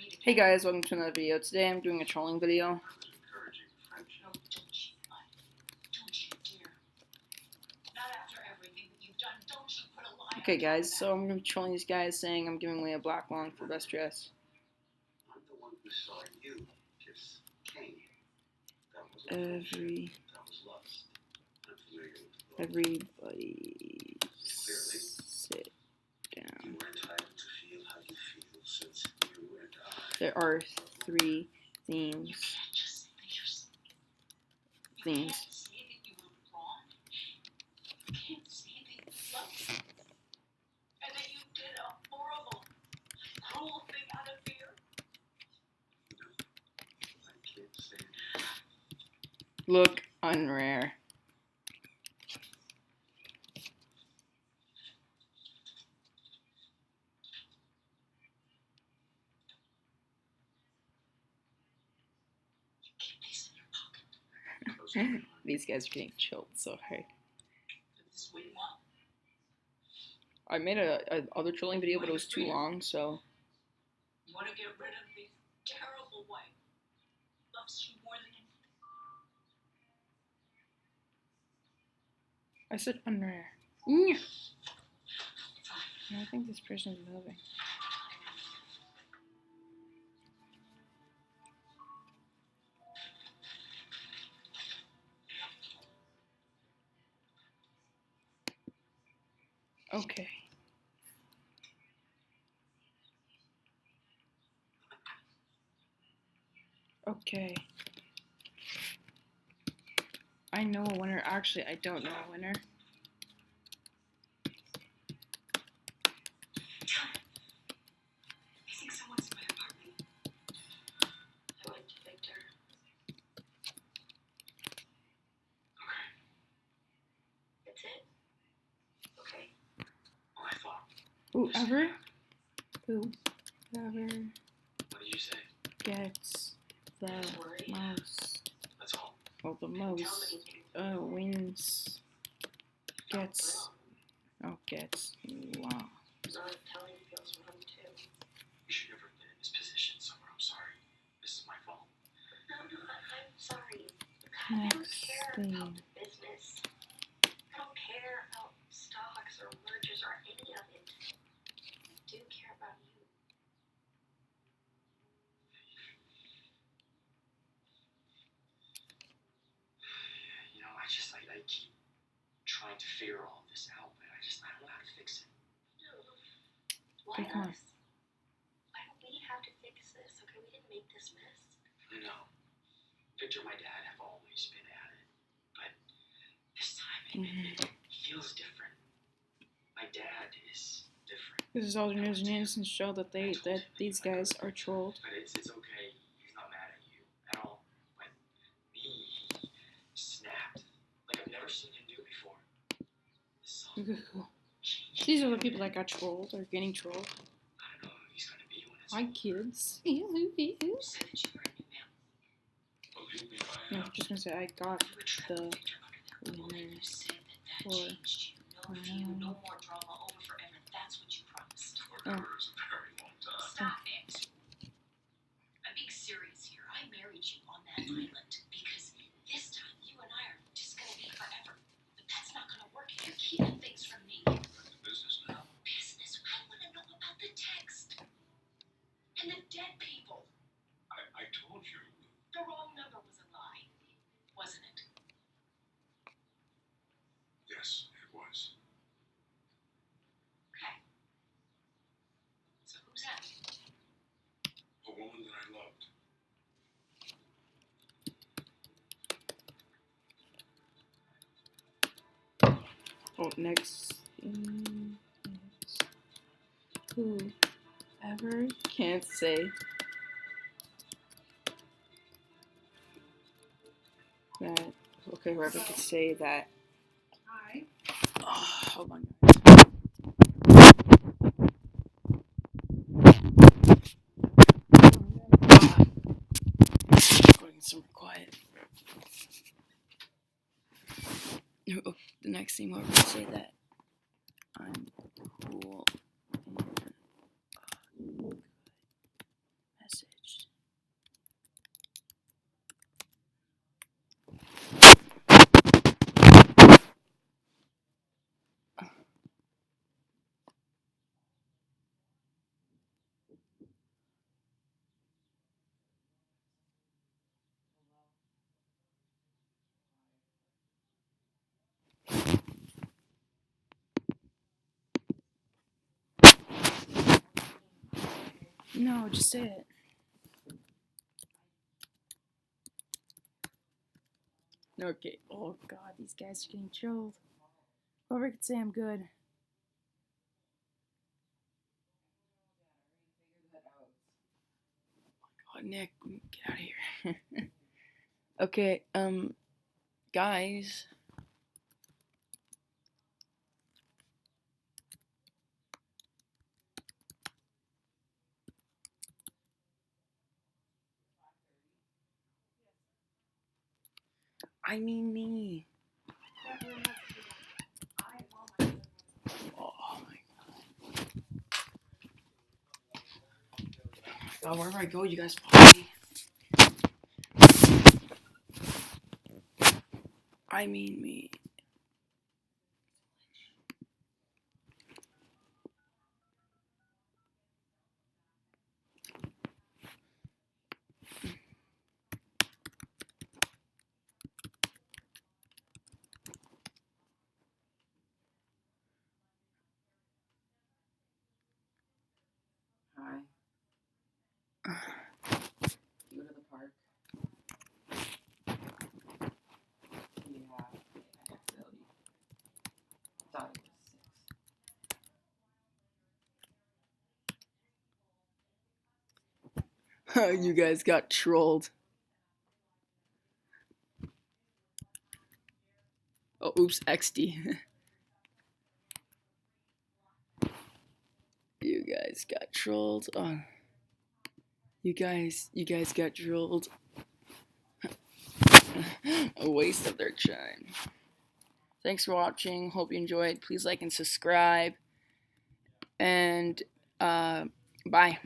Hey guys, welcome to another video. Today I'm doing a trolling video. Okay guys, so I'm going to be trolling these guys saying I'm giving away a black lung for best dress. Everybody sit down. There are three themes. Look unrare. These guys are getting chilled so hard. I made a other trolling video, but it was too long, so. You want to get rid of the terrible wife. Loves you more than anything. I said unrare. I think this person is moving. Okay. Okay. I know a winner. Actually, I don't know a winner. I think someone's in my apartment. I went to Victor. Okay. That's it? Okay. Oh, I thought. Whoever what did you say? Gets the most. That's all. Well, the most wins. Gets. Oh, gets lost. Not telling feels wrong too. You should never have been in this position, Summer. I'm sorry. This is my fault. No, I'm sorry. I don't care about the business. I don't care about stocks or mergers or any of it. I do care about you. You know, I keep trying to figure all this out, but I don't know how to fix it. No. Why us? Why don't we have to fix this? Okay, we didn't make this mess. I know. Victor and my dad have always been at it, but this time it feels different. My dad is different. This is all the news and innocence show that these guys are trolled. But it's okay. He's not mad at you at all. But me, he snapped like I've never seen him do before. These are the people that got trolled or getting trolled. I don't know who he's gonna be when it's hi kids. You said that you were a new man. Well, you'll be fine. No, I'm just gonna say I got the winner for no more drama over forever. That's what you promised. Forever is a very long time. Stop it. I'm being serious here. I married you on that island because this time you and I are just gonna be forever. But that's not gonna work if you're keeping things from me. Business now. Business? I want to know about the text and the dead people. I told you. The wrong number was a lie, wasn't it? Yes, it was. Okay. So who's that? A woman that I loved. oh next. Whoever can't say that. Okay, whoever can say that. Hi. Oh, hold on. Going somewhere quiet. Oh, the next thing, whoever can say that I'm cool. Message. No, just say it. Okay. Oh god, these guys are getting trolled. Whoever could say I'm good. Oh, Nick, get out of here. Okay, guys. I mean me. Oh my god, wherever I go, you guys follow me. I mean me. Hi. You go to the park? Yeah, I accidentally thought it was 6. You guys got trolled. Oh, oops, XD. You guys got trolled. Oh. You guys got trolled. A waste of their time. Thanks for watching. Hope you enjoyed. Please like and subscribe. And bye.